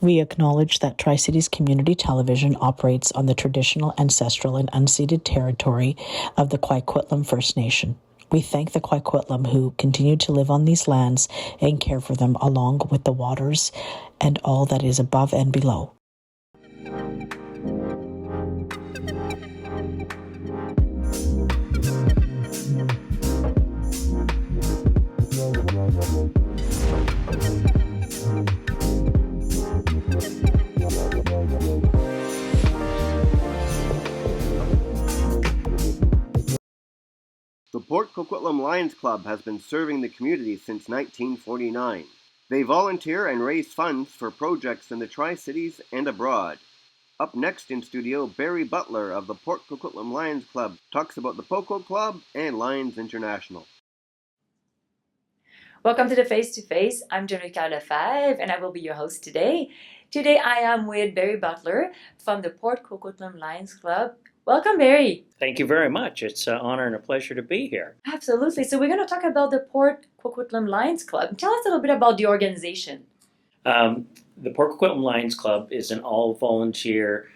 We acknowledge that Tri-Cities Community Television operates on the traditional, ancestral, and unceded territory of the Coquitlam First Nation. We thank the Coquitlam who continue to live on these lands and care for them along with the waters and all that is above and below. The Port Coquitlam Lions Club has been serving the community since 1949. They volunteer and raise funds for projects in the Tri-Cities and abroad. Up next in studio, Barry Butler of the Port Coquitlam Lions Club talks about the Poco Club and Lions International. Welcome to the Face to Face. I'm Geneviève Kyle-Lefebvre and I will be your host today. Today I am with Barry Butler from the Port Coquitlam Lions Club. Welcome, Barry. Thank you very much. It's an honor and a pleasure to be here. Absolutely. So we're going to talk about the Port Coquitlam Lions Club. Tell us a little bit about the organization. The Port Coquitlam Lions Club is an all-volunteer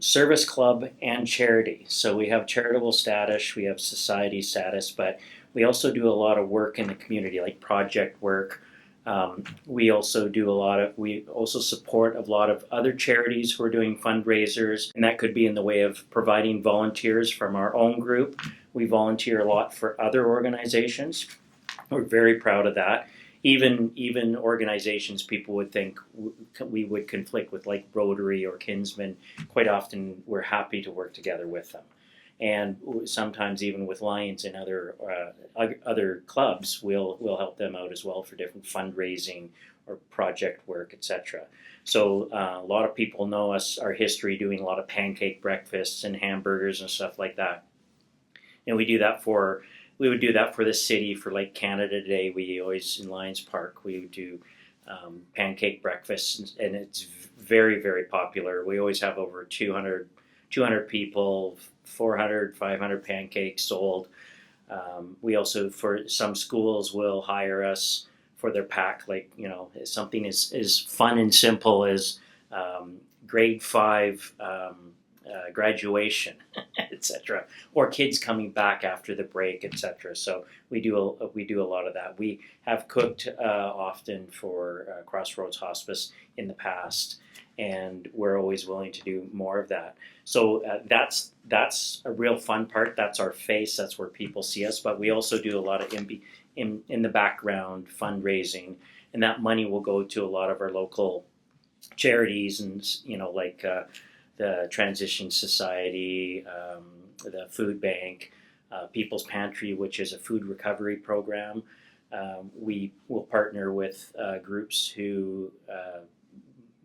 service club and charity. So we have charitable status, we have society status, but we also do a lot of work in the community, like project work. We also support a lot of other charities who are doing fundraisers, and that could be in the way of providing volunteers from our own group. We volunteer a lot for other organizations. We're very proud of that. Even organizations people would think we would conflict with, like Rotary or Kinsman, quite often we're happy to work together with them. And sometimes even with Lions and other clubs, we'll help them out as well for different fundraising or project work, etc. So a lot of people know us, our history, doing a lot of pancake breakfasts and hamburgers and stuff like that. And we would do that for the city, for like Canada Day. We always, in Lions Park, we would do pancake breakfasts, and it's very, very popular. We always have over 200 people, 400, 500 pancakes sold. We also, for some schools, will hire us for their pack, like, something as fun and simple as grade 5 graduation, etc., or kids coming back after the break, etc. So we do a lot of that. We have cooked often for Crossroads Hospice in the past, and we're always willing to do more of that. So that's a real fun part. That's our face. That's where people see us. But we also do a lot of in the background fundraising, and that money will go to a lot of our local charities, and like the Transition Society, the Food Bank, People's Pantry, which is a food recovery program. We will partner with groups who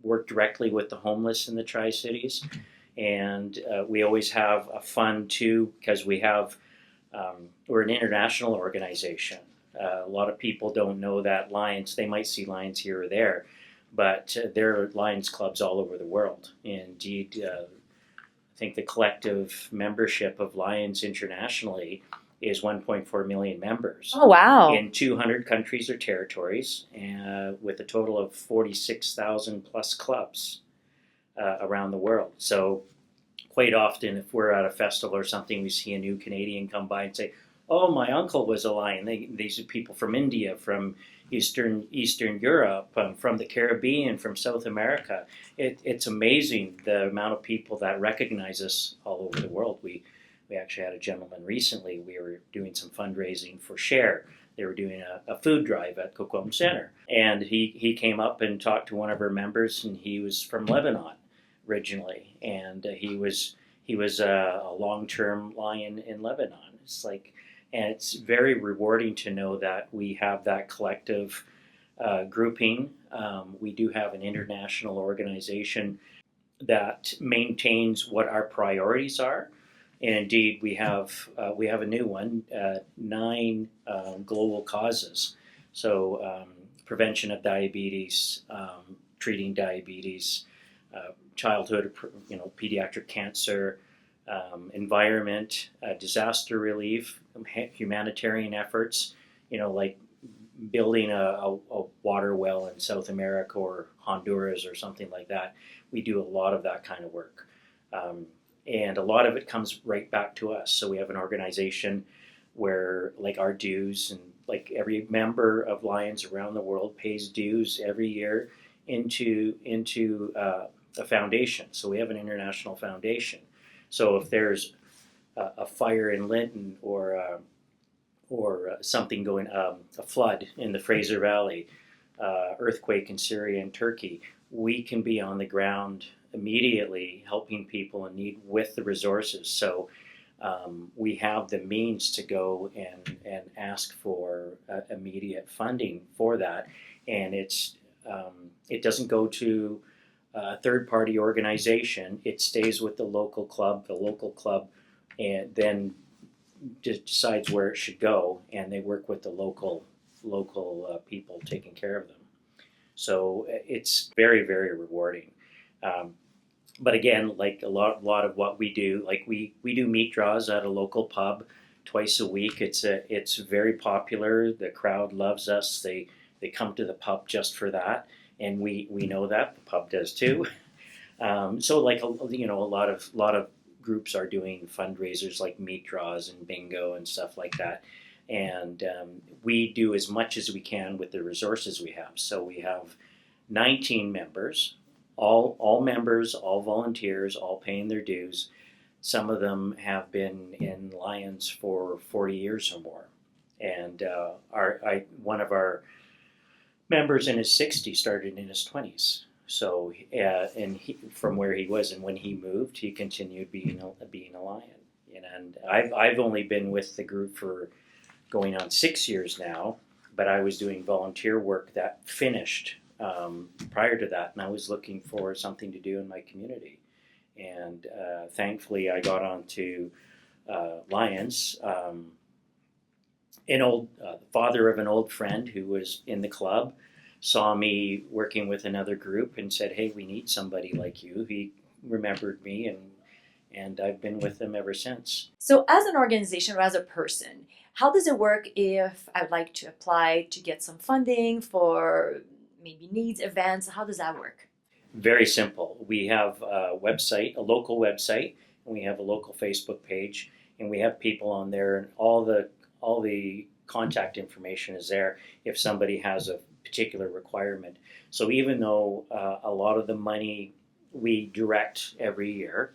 work directly with the homeless in the Tri-Cities. And we always have a fund too, because we're an international organization. A lot of people don't know that Lions, they might see Lions here or there, but there are Lions clubs all over the world. Indeed, I think the collective membership of Lions internationally is 1.4 million members. Oh, wow. In 200 countries or territories, with a total of 46,000 plus clubs around the world. So quite often, if we're at a festival or something, we see a new Canadian come by and say, "Oh, my uncle was a Lion." These are people from India, from Eastern Europe, from the Caribbean, from South America. It's amazing the amount of people that recognize us all over the world. We actually had a gentleman recently. We were doing some fundraising for Share. They were doing a food drive at Coquitlam Center, and he came up and talked to one of our members, and he was from Lebanon originally, and he was a long-term Lion in Lebanon. And it's very rewarding to know that we have that collective grouping. We do have an international organization that maintains what our priorities are. And indeed, we have a new one, 9 global causes. So prevention of diabetes, treating diabetes, childhood, pediatric cancer, environment, disaster relief, humanitarian efforts, like building a water well in South America or Honduras or something like that. We do a lot of that kind of work. And a lot of it comes right back to us. So we have an organization where like our dues, and like every member of Lions around the world pays dues every year into a foundation. So we have an international foundation. So if there's a fire in Linton or something going, a flood in the Fraser Valley, earthquake in Syria and Turkey, we can be on the ground immediately helping people in need with the resources. So we have the means to go and ask for immediate funding for that. And it doesn't go to a third-party organization. It stays with the local club. The local club and then decides where it should go, and they work with the local people taking care of them. So it's very, very rewarding. But again, like a lot of what we do, like we do meat draws at a local pub twice a week. It's very popular. The crowd loves us. They come to the pub just for that, and we know that the pub does too. So like a lot of groups are doing fundraisers like meat draws and bingo and stuff like that. And we do as much as we can with the resources we have. So we have 19 members, all members, all volunteers, all paying their dues. Some of them have been in Lions for 40 years or more. And one of our members in his 60s started in his 20s. So, from where he was, and when he moved, he continued being a Lion. And I've only been with the group for going on 6 years now, but I was doing volunteer work that finished prior to that, and I was looking for something to do in my community. And thankfully, I got onto Lions. The father of an old friend who was in the club saw me working with another group and said, "Hey, we need somebody like you." He remembered me, and I've been with them ever since. So as an organization or as a person, how does it work if I'd like to apply to get some funding for maybe needs, events? How does that work? Very simple. We have a website, a local website, and we have a local Facebook page, and we have people on there, and all the contact information is there if somebody has a particular requirement. So even though a lot of the money we direct every year,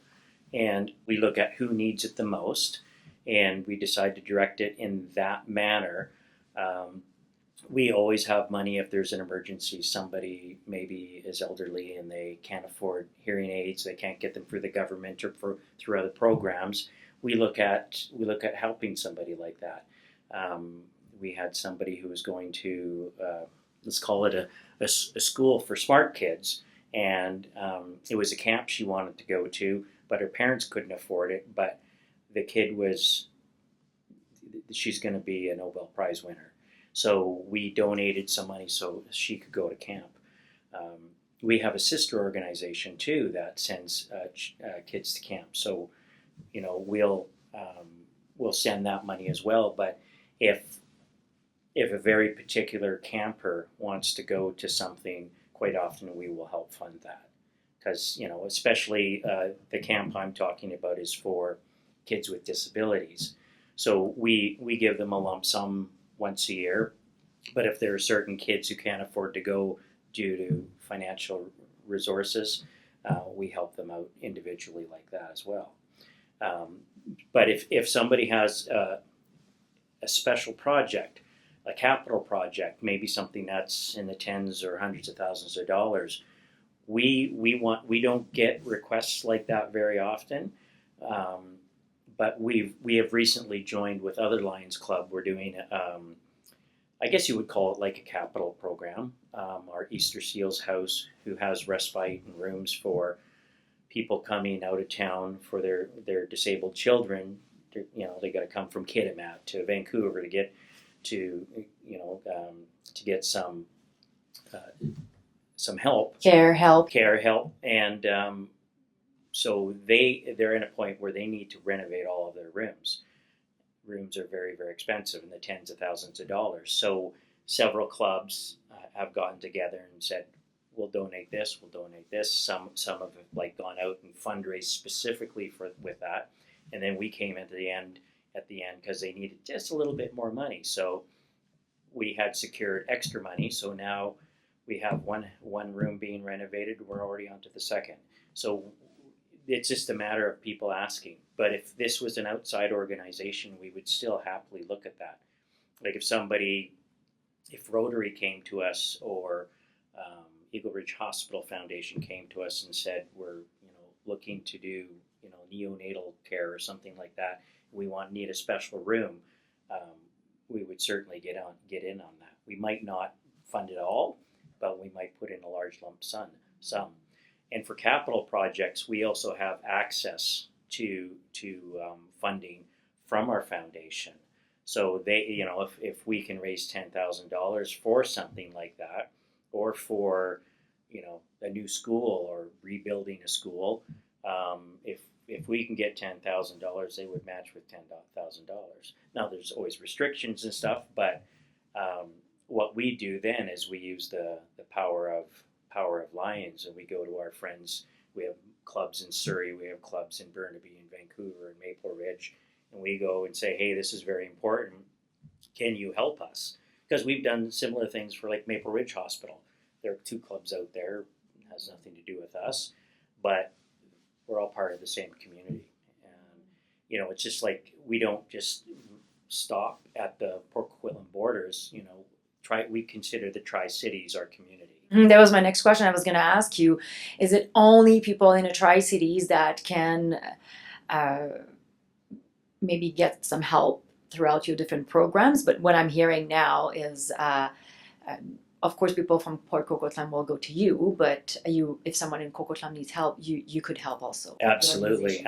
and we look at who needs it the most, and we decide to direct it in that manner, we always have money if there's an emergency. Somebody maybe is elderly and they can't afford hearing aids, they can't get them through the government or through other programs. We look at helping somebody like that. We had somebody who was going to, let's call it a school for smart kids, and it was a camp she wanted to go to, but her parents couldn't afford it. But the kid she's going to be a Nobel Prize winner. So we donated some money so she could go to camp. We have a sister organization too that sends kids to camp. So, we'll send that money as well. But if a very particular camper wants to go to something, quite often we will help fund that. Because, especially the camp I'm talking about is for kids with disabilities. So we give them a lump sum once a year. But if there are certain kids who can't afford to go due to financial resources, we help them out individually like that as well. But if somebody has a special project, a capital project, maybe something that's in the tens or hundreds of thousands of dollars, we don't get requests like that very often. But we have recently joined with other Lions Club. We're doing, I guess you would call it like a capital program. Our Easter Seals House, who has respite and rooms for people coming out of town for their disabled children. They got to come from Kitimat to Vancouver to get to get some help. Care help. And so they're in a point where they need to renovate all of their rooms. Rooms are very, very expensive, in the tens of thousands of dollars. So several clubs have gotten together and said, we'll donate this, we'll donate this. Some have like gone out and fundraised specifically with that. And then we came at the end because they needed just a little bit more money. So we had secured extra money. So now we have one room being renovated. We're already on to the second. So it's just a matter of people asking. But if this was an outside organization, we would still happily look at that. Like if Rotary came to us, or Eagle Ridge Hospital Foundation came to us and said, we're looking to do neonatal care or something like that, we need a special room, we would certainly get in on that. We might not fund it all, but we might put in a large lump sum. And for capital projects, we also have access to funding from our foundation. So they, if we can raise $10,000 for something like that, or for a new school or rebuilding a school, if we can get $10,000, they would match with $10,000. Now there's always restrictions and stuff, but what we do then is we use the power of Lions, and we go to our friends. We have clubs in Surrey, we have clubs in Burnaby and Vancouver and Maple Ridge, and we go and say, hey, this is very important. Can you help us? Because we've done similar things for like Maple Ridge Hospital. There are 2 clubs out there. It has nothing to do with us, but we're all part of the same community. And, it's just like we don't just stop at the Port Coquitlam borders. We consider the Tri-Cities our community. That was my next question. I was going to ask you, is it only people in the Tri-Cities that can maybe get some help throughout your different programs? But what I'm hearing now is, of course, people from Port Coquitlam will go to you, but if someone in Coquitlam needs help, you could help also. Absolutely.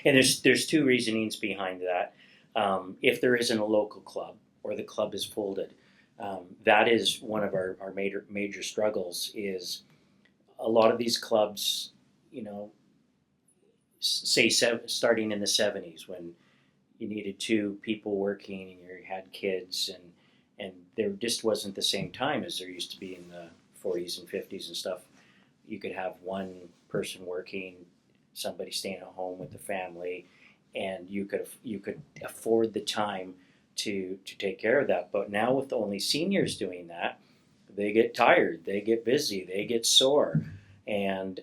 And there's 2 reasonings behind that. If there isn't a local club, or the club is folded, that is one of our major struggles. Is a lot of these clubs, say starting in the 70s, when you needed 2 people working and you had kids, and there just wasn't the same time as there used to be in the 40s and 50s and stuff. You could have one person working, somebody staying at home with the family, and you could afford the time to take care of that. But now with only seniors doing that, they get tired, they get busy, they get sore, and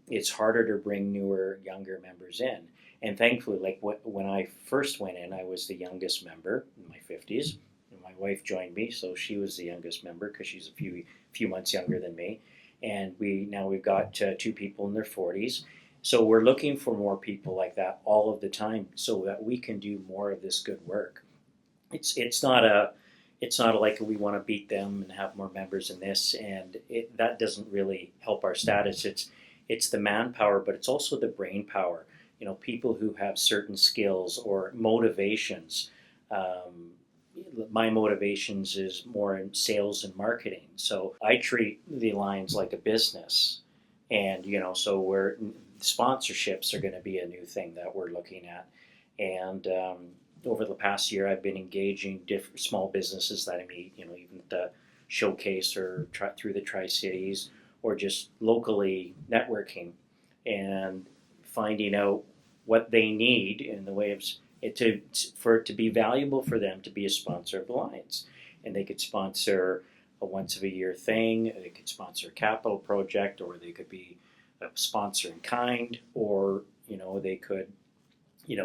it's harder to bring newer, younger members in. And thankfully, like when I first went in, I was the youngest member in my 50s. And my wife joined me, so she was the youngest member because she's a few months younger than me. And we've got 2 people in their 40s. So we're looking for more people like that all of the time, so that we can do more of this good work. It's not like we want to beat them and have more members in this, and that doesn't really help our status. It's the manpower, but it's also the brain power. People who have certain skills or motivations. My motivations is more in sales and marketing. So I treat the Lions like a business, and so sponsorships are going to be a new thing that we're looking at, and over the past year, I've been engaging different small businesses that I meet, even at the showcase or through the Tri-Cities, or just locally networking and finding out what they need in the way of for it to be valuable for them to be a sponsor of the Lions. And they could sponsor a once a year thing, they could sponsor a capital project, or they could be a sponsor in kind, or they could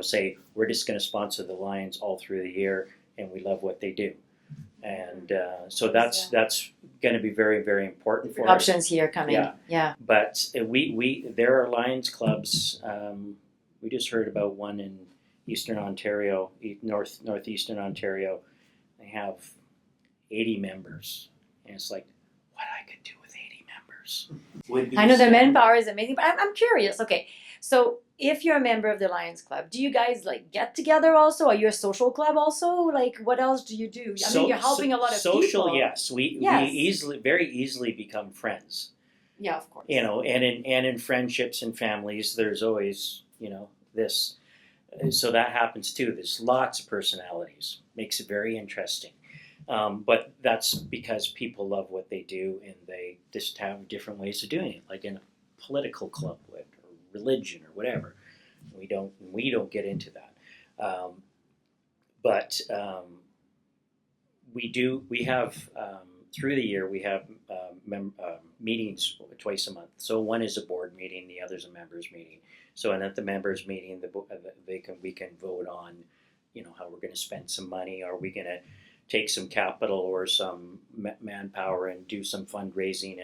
say, we're just going to sponsor the Lions all through the year, and we love what they do. And so that's going to be very, very important for us. Options here coming. Yeah. But there are Lions clubs. We just heard about one in Eastern Ontario, northeastern Ontario. They have 80 members, and it's like, what I could do with 80 members. I know the manpower is amazing, but I'm curious. Okay, so if you're a member of the Lions Club, do you guys get together also? Are you a social club also? What else do you do? I mean, you're helping a lot of social, people. Yes. We very easily become friends. Yeah, of course. And in friendships and families, there's always, this. So that happens too. There's lots of personalities. Makes it very interesting. But that's because people love what they do, and they just have different ways of doing it, like in a political club or religion or whatever. We don't get into that. But we have through the year we have meetings twice a month. So one is a board meeting, the other is a members meeting. So and at the members meeting, we can vote on, how we're going to spend some money. Are we going to take some capital or some manpower and do some fundraising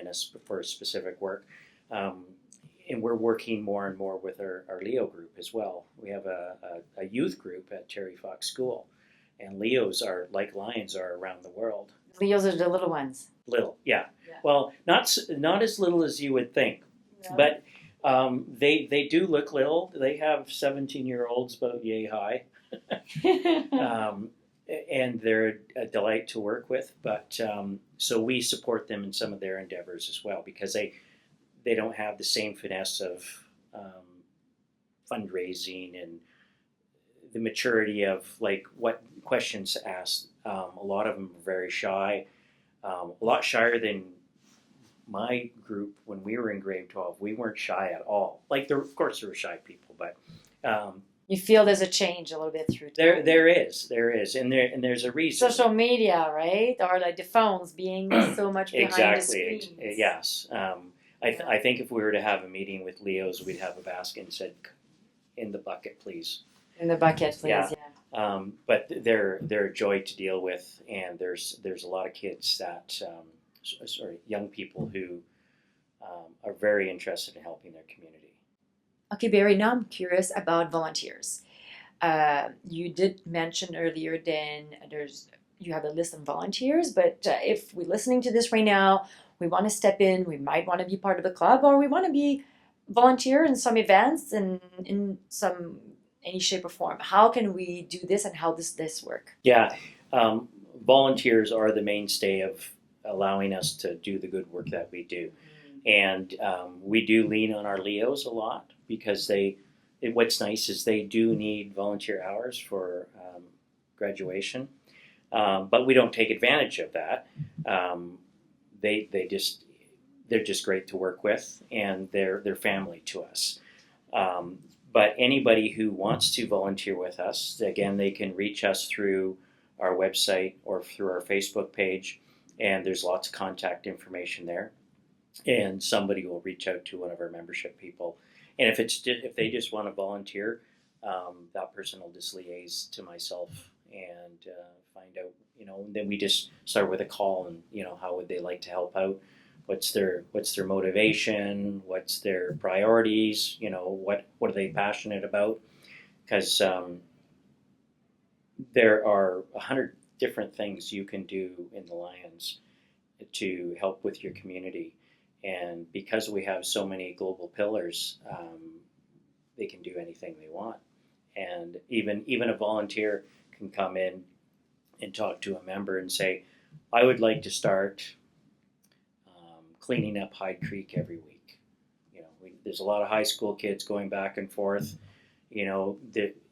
for a specific work? And we're working more and more with our Leo group as well. We have a youth group at Terry Fox School, and Leos are like lions are around the world. Leos are the little ones. Little, yeah. Well, not as little as you would think, No. but they do look little. They have 17-year-olds about yay high, and they're a delight to work with. But so we support them in some of their endeavors as well, because they don't have the same finesse of fundraising and the maturity of like what questions to ask. A lot of them are very shy, a lot shyer than my group when we were in grade 12. We weren't shy at all. Like of course there were shy people, but you feel there's a change a little bit through time. There is, and there's a reason. Social media, right? Or like the phones being so much behind the screens. Yes. I think if we were to have a meeting with Leos, we'd have a basket and said, "In the bucket, please." In the bucket, please. Yeah. But they're a joy to deal with, and there's a lot of kids that, young people who are very interested in helping their community. Okay, Barry. Now I'm curious about volunteers. You did mention earlier, then you have a list of volunteers, but if we're listening to this right now, we want to step in, we might want to be part of the club, or we want to be volunteer in some events and in any shape or form. How can we do this, and how does this work? Yeah, volunteers are the mainstay of allowing us to do the good work that we do. And we do lean on our Leos a lot, because what's nice is they do need volunteer hours for graduation, but we don't take advantage of that. They're just great to work with, and they're family to us. But anybody who wants to volunteer with us, again, they can reach us through our website or through our Facebook page, and there's lots of contact information there. And somebody will reach out to one of our membership people. And if they just want to volunteer, that person will just liaise to myself and find out, and then we just start with a call, and how would they like to help out? What's their motivation? What's their priorities? What are they passionate about? Because there are 100 different things you can do in the Lions to help with your community. And because we have so many global pillars, they can do anything they want. And even a volunteer can come in and talk to a member and say, I would like to start cleaning up Hyde Creek every week. There's a lot of high school kids going back and forth. And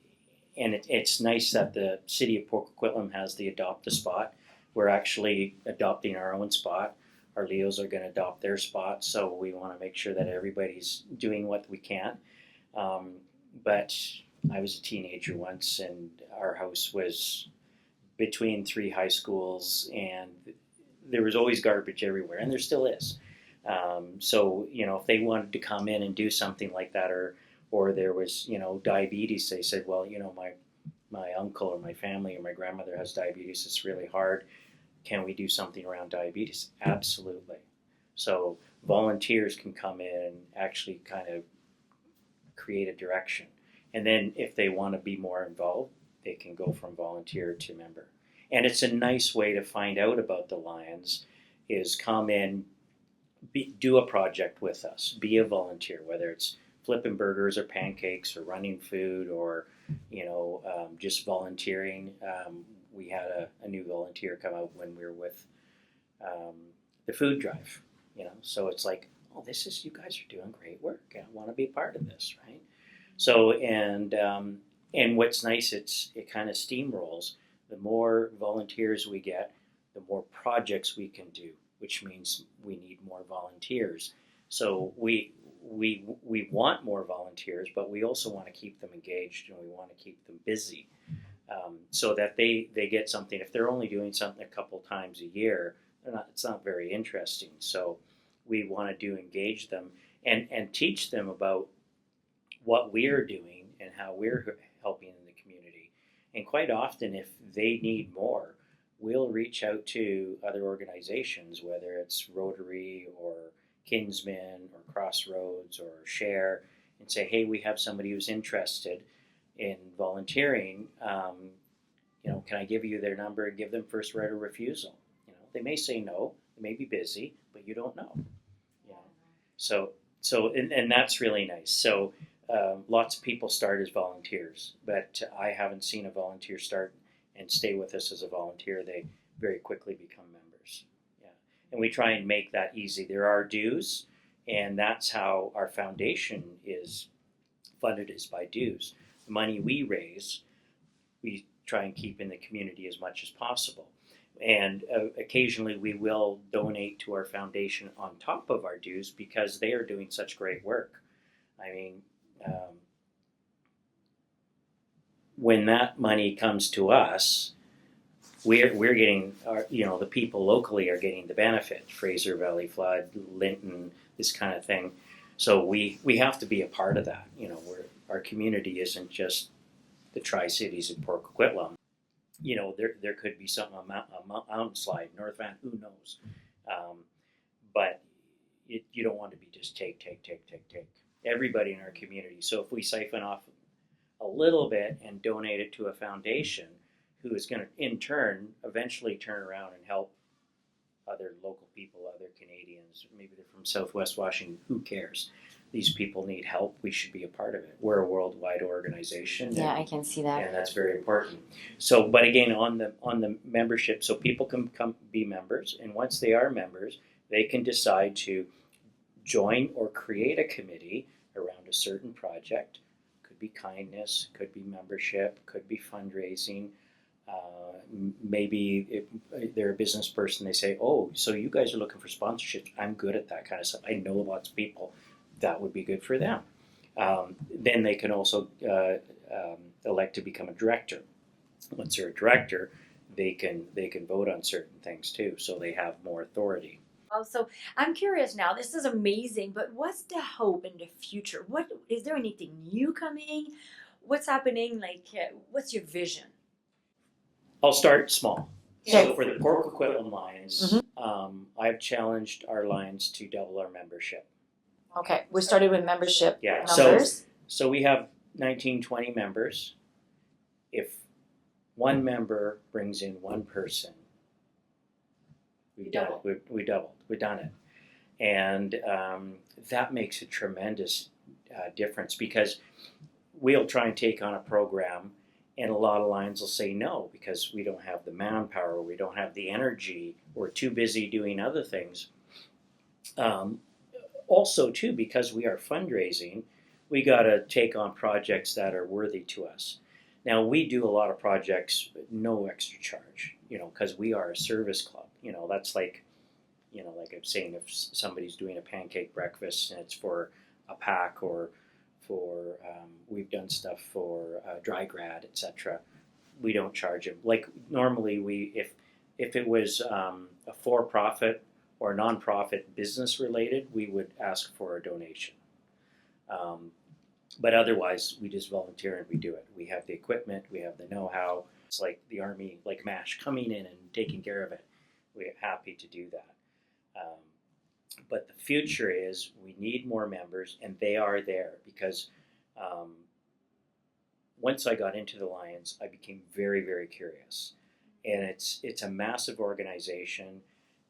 it's nice that the city of Port Coquitlam has the Adopt a Spot. We're actually adopting our own spot. Our Leos are going to adopt their spot, so we want to make sure that everybody's doing what we can. But I was a teenager once, and our house was between 3 high schools, and there was always garbage everywhere, and there still is. So, if they wanted to come in and do something like that, or there was, diabetes, they said, well, my uncle or my family or my grandmother has diabetes, it's really hard. Can we do something around diabetes? Absolutely. So volunteers can come in and actually kind of create a direction. And then if they want to be more involved, they can go from volunteer to member. And it's a nice way to find out about the Lions, is come in, do a project with us, be a volunteer, whether it's flipping burgers or pancakes or running food or, just volunteering. We had a new volunteer come out when we were with the food drive, so it's like oh, you guys are doing great work. I want to be part of this, right? So, and what's nice, it kind of steamrolls. The more volunteers we get, the more projects we can do, which means we need more volunteers. So we want more volunteers, but we also want to keep them engaged and we want to keep them busy, so that they get something. If they're only doing something a couple times a year, it's not very interesting. So we want to engage them and teach them about what we're doing and how we're helping in the community. And quite often, if they need more, we'll reach out to other organizations, whether it's Rotary or Kinsman or Crossroads or Share, and say, hey, we have somebody who's interested in volunteering. Can I give you their number and give them first right of refusal? They may say no, they may be busy, but you don't know. And that's really nice. So lots of people start as volunteers, but I haven't seen a volunteer start and stay with us as a volunteer. They very quickly become members. Yeah, and we try and make that easy. There are dues, and that's how our foundation is funded, is by dues. The money we raise, we try and keep in the community as much as possible. And occasionally we will donate to our foundation on top of our dues because they are doing such great work. I mean, when that money comes to us, we're getting, the people locally are getting the benefit. Fraser Valley Flood, Linton, this kind of thing. So we have to be a part of that. Our community isn't just the Tri-Cities in Port Coquitlam. There could be something, a mountain slide, North Van, who knows? But you don't want to be just take. Everybody in our community. So if we siphon off a little bit and donate it to a foundation who is going to, in turn, eventually turn around and help other local people, other Canadians, maybe they're from Southwest Washington, who cares? These people need help. We should be a part of it. We're a worldwide organization. Yeah, I can see that. And that's very important. So, but again, on the membership, so people can come be members, and once they are members, they can decide to join or create a committee around a certain project. Could be kindness, could be membership, could be fundraising. Maybe if they're a business person, they say, oh, so you guys are looking for sponsorships. I'm good at that kind of stuff. I know lots of people. That would be good for them. Then they can also elect to become a director. Once they're a director, they can vote on certain things too, so they have more authority. So I'm curious now. This is amazing, but what's the hope in the future? What is there anything new coming? What's happening? What's your vision? I'll start small. Okay. So for the Port Coquitlam Lions, I've challenged our Lions to double our membership. Okay, we started with membership numbers. So we have 19-20 members. If one member brings in one person, we've done it. We doubled. We've done it. And that makes a tremendous difference, because we'll try and take on a program and a lot of Lions will say no because we don't have the manpower, we don't have the energy, we're too busy doing other things. Also, too, because we are fundraising, we got to take on projects that are worthy to us. Now, we do a lot of projects at no extra charge, because we are a service club. That's like I'm saying, if somebody's doing a pancake breakfast and it's for a pack, or for, we've done stuff for dry grad, etc. We don't charge them. Like normally, if it was a for-profit or non-profit business related, we would ask for a donation. But otherwise, we just volunteer and we do it. We have the equipment, we have the know-how. It's like the Army, like MASH, coming in and taking care of it. We're happy to do that. But the future is we need more members, and they are there because once I got into the Lions, I became very, very curious. And it's a massive organization,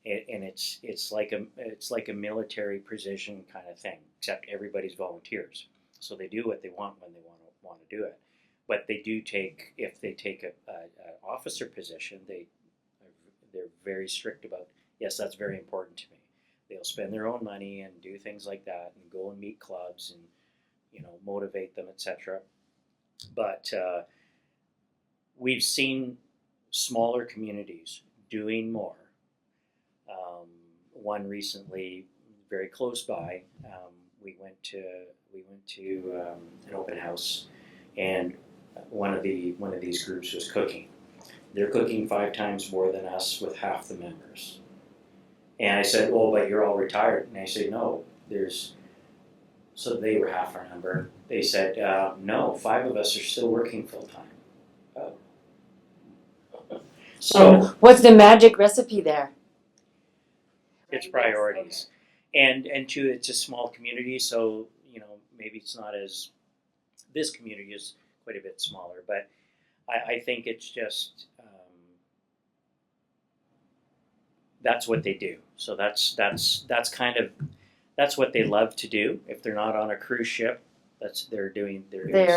and it's like a military precision kind of thing, except everybody's volunteers. So they do what they want when they want to do it. But they do take, if they take a officer position, they're very strict about, yes, that's very important to me. They'll they'll spend their own money and do things like that and go and meet clubs and motivate them, etc. But we've seen smaller communities doing more. One recently, very close by, we went to an open house, and one of these groups was cooking. They're cooking 5 times more than us with half the members. And I said, "Oh, but you're all retired." And I said, "No, so they were half our number. They said, "No, 5 of us are still working full time." Oh. So what's the magic recipe there? it's priorities, and two, it's a small community, so maybe it's not as, this community is quite a bit smaller, but I think it's just that's what they do. So that's what they love to do. If they're not on a cruise ship, they're doing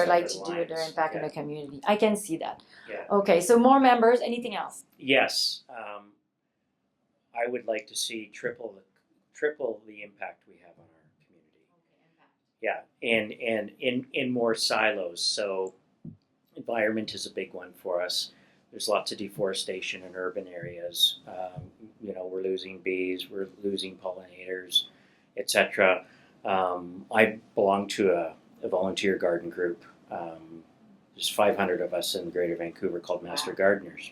like to for the do it, they're Lions. back in the community. I can see that. Yeah. Okay, so more members. Anything else? Yes, I would like to see triple the impact we have on our community. Yeah, and in more silos. So environment is a big one for us. There's lots of deforestation in urban areas. We're losing bees, we're losing pollinators, etc. I belong to a volunteer garden group. There's 500 of us in Greater Vancouver called Master Gardeners,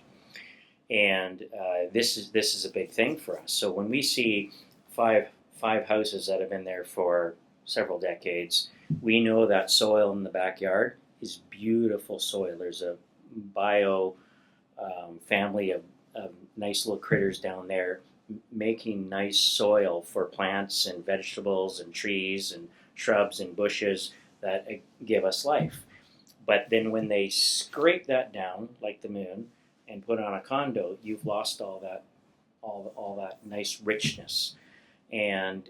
and this is a big thing for us. So when we see five houses that have been there for several decades, we know that soil in the backyard is beautiful soil. There's a bio family of nice little critters down there making nice soil for plants and vegetables and trees and shrubs and bushes that give us life. But then when they scrape that down like the moon and put on a condo, you've lost all that nice richness. And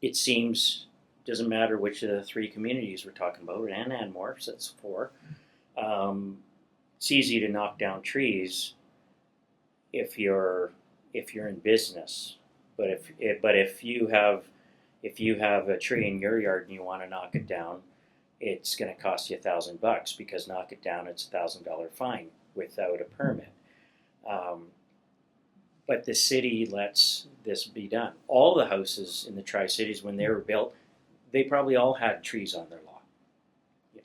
it seems, doesn't matter which of the 3 communities we're talking about, and more, so that's 4. It's easy to knock down trees if you're in business, but if you have a tree in your yard and you want to knock it down, it's going to cost you $1,000 because knock it down, it's $1,000 fine without a permit. But the city lets this be done. All the houses in the Tri-Cities, when they were built, they probably all had trees on their lot,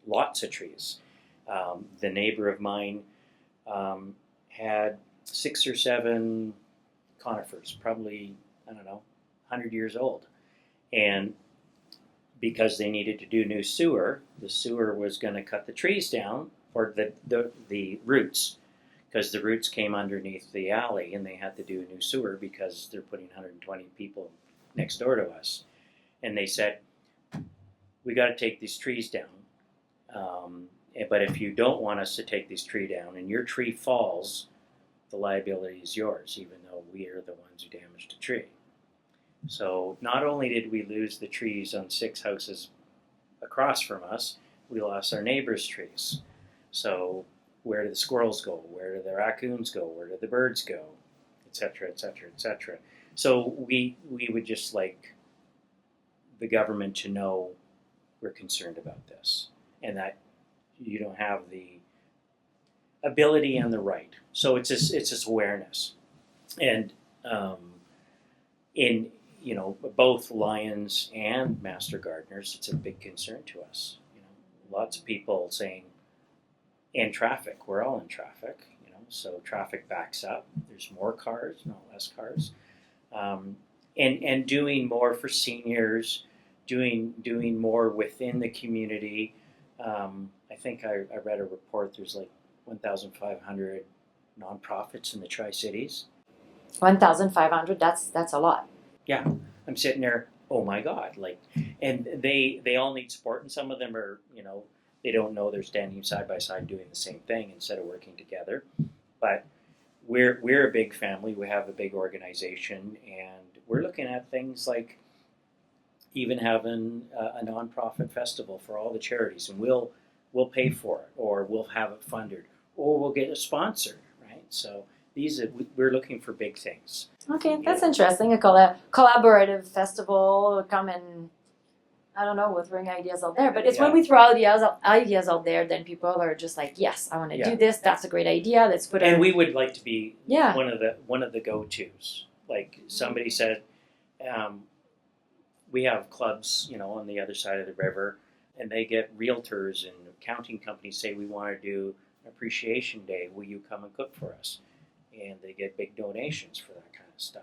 lots of trees. The neighbor of mine had 6 or 7 conifers, probably, 100 years old. And because they needed to do new sewer, the sewer was going to cut the trees down, or the roots, because the roots came underneath the alley, and they had to do a new sewer because they're putting 120 people next door to us. And they said, "We got to take these trees down. But if you don't want us to take this tree down and your tree falls, the liability is yours, even though we are the ones who damaged the tree." So not only did we lose the trees on 6 houses across from us, we lost our neighbors' trees. So where do the squirrels go? Where do the raccoons go? Where do the birds go? Et cetera, et cetera, et cetera. So we would just like the government to know we're concerned about this, and that you don't have the ability and the right. So it's this awareness, and in both Lions and Master Gardeners, it's a big concern to us. Lots of people saying, and traffic, we're all in traffic. So traffic backs up. There's more cars, not less cars, and doing more for seniors, doing more within the community. I think I read a report. There's like 1,500 nonprofits in the Tri-Cities. 1,500. That's a lot. Yeah, I'm sitting there. Oh my God! And they all need support, and some of them are they don't know they're standing side by side doing the same thing instead of working together. But we're a big family. We have a big organization, and we're looking at things like even having a nonprofit festival for all the charities, and we'll pay for it, or we'll have it funded, or we'll get a sponsor, right? So we're looking for big things. Okay, that's interesting. A collaborative festival. Come and I don't know, we'll bring ideas out there. But it's when we throw ideas out there, then people are just like, yes, I want to do this. That's a great idea. Let's put it. And we would like to be one of the go-tos. Like somebody said, we have clubs, on the other side of the river, and they get realtors and accounting companies say, we want to do an appreciation day. Will you come and cook for us? And they get big donations for that kind of stuff.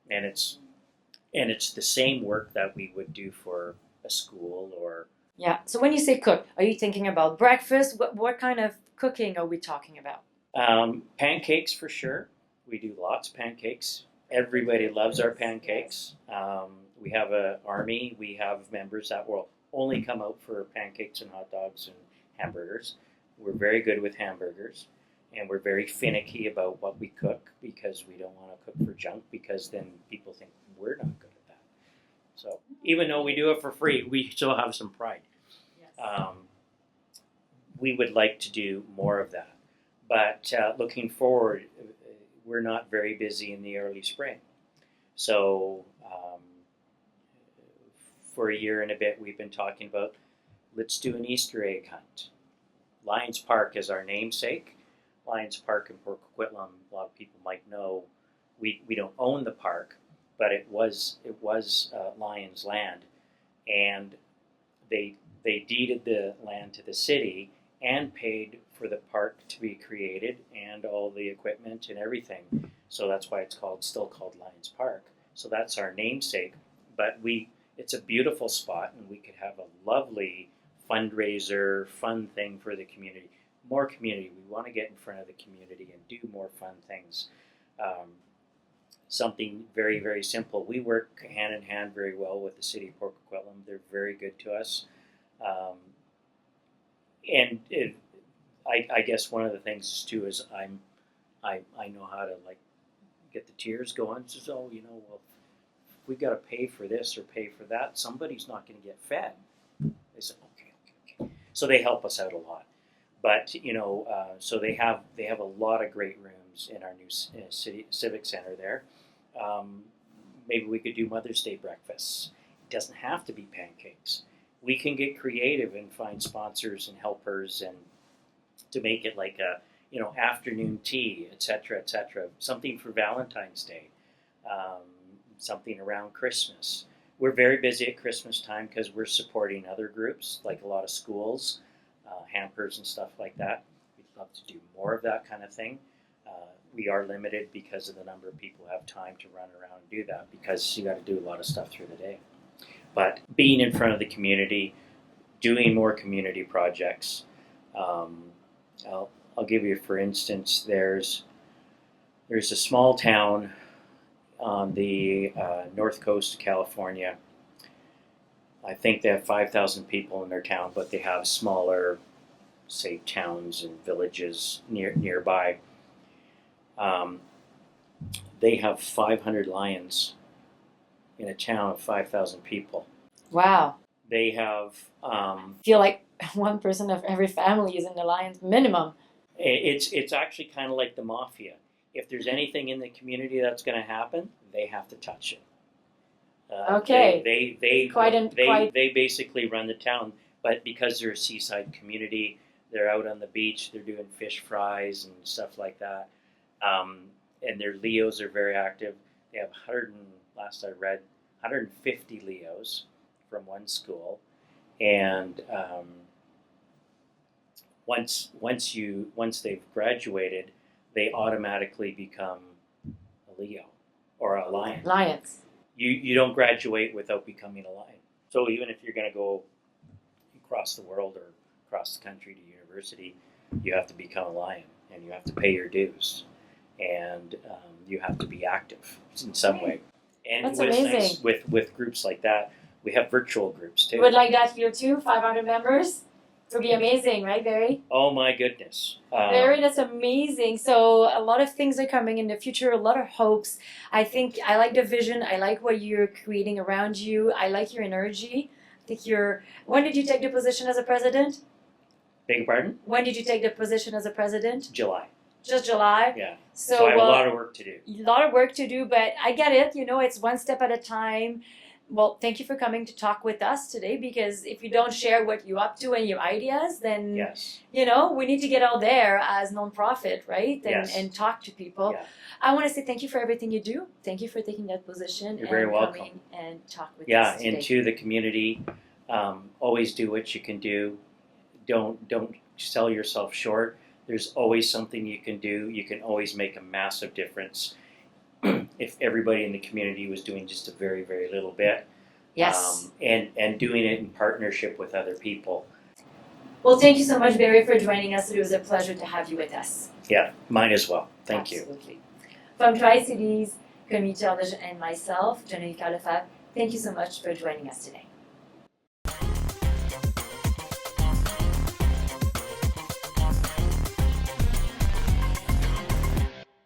And it's the same work that we would do for a school or. Yeah. So when you say cook, are you thinking about breakfast? What kind of cooking are we talking about? Pancakes for sure. We do lots of pancakes. Everybody loves our pancakes. We have an army. We have members that will only come out for pancakes and hot dogs and hamburgers. We're very good with hamburgers, and we're very finicky about what we cook because we don't want to cook for junk, because then people think we're not good at that. So even though we do it for free, we still have some pride. Yes. We would like to do more of that. But looking forward, we're not very busy in the early spring. So for a year and a bit, we've been talking about, let's do an Easter egg hunt. Lions Park is our namesake. Lions Park in Port Coquitlam, a lot of people might know, we don't own the park, but it was Lions land, and they deeded the land to the city and paid for the park to be created and all the equipment and everything. So that's why it's still called Lions Park. So that's our namesake, but it's a beautiful spot, and we could have a lovely fundraiser, fun thing for the community. More community. We want to get in front of the community and do more fun things. Something very, very simple. We work hand in hand very well with the city of Port Coquitlam. They're very good to us. I guess one of the things too is I know how to get the tears going. So well, we've got to pay for this or pay for that. Somebody's not going to get fed. They say okay. So they help us out a lot. But so they have a lot of great rooms in our new city civic center there. Maybe we could do Mother's Day breakfasts. It doesn't have to be pancakes. We can get creative and find sponsors and helpers and to make it like a afternoon tea, etc., etc. Something for Valentine's Day, something around Christmas. We're very busy at Christmas time because we're supporting other groups, like a lot of schools, hampers and stuff like that. We'd love to do more of that kind of thing. We are limited because of the number of people who have time to run around and do that, because you got to do a lot of stuff through the day. But being in front of the community, doing more community projects. I'll give you, for instance, there's a small town on the north coast of California. I think they have 5,000 people in their town, but they have smaller, say, towns and villages nearby. They have 500 lions in a town of 5,000 people. Wow. They have. I feel like one person of every family is in the Lions minimum. It's actually kind of like the mafia. If there's anything in the community that's going to happen, they have to touch it. Okay. They basically run the town, but because they're a seaside community, they're out on the beach. They're doing fish fries and stuff like that. And their Leos are very active. They have last I read, 150 Leos from one school, and once they've graduated, they automatically become a Leo or a Lion. Lions. You don't graduate without becoming a Lion. So even if you're going to go across the world or across the country to university, you have to become a Lion, and you have to pay your dues, and you have to be active in some way. And that's what's amazing. nice with groups like that, we have virtual groups too. You would like that here too? 500 members? It would be amazing, right, Barry? Oh my goodness. Barry, that's amazing. So a lot of things are coming in the future, a lot of hopes. I think I like the vision. I like what you're creating around you. I like your energy. I think when did you take the position as a president? Beg your pardon? When did you take the position as a president? July. just July. Yeah. So, So I have a lot of work to do. a lot of work to do, but I get it. It's one step at a time. Well, thank you for coming to talk with us today, because if you don't share what you're up to and your ideas, then Yes. we need to get out there as nonprofit, right? Yes. And talk to people. Yeah. I want to say thank you for everything you do. Thank you for taking that position. You're very and welcome. coming and talk with Yeah, us today. and to the community, always do what you can do. Don't sell yourself short. There's always something you can do. You can always make a massive difference. If everybody in the community was doing just a very, very little bit, Yes. and doing it in partnership with other people. Well, thank you so much, Barry, for joining us. It was a pleasure to have you with us. Yeah, mine as well. Thank you. Absolutely. From Tri-Cities Community Television and myself, Geneviève Kyle-Lefebvre, thank you so much for joining us today.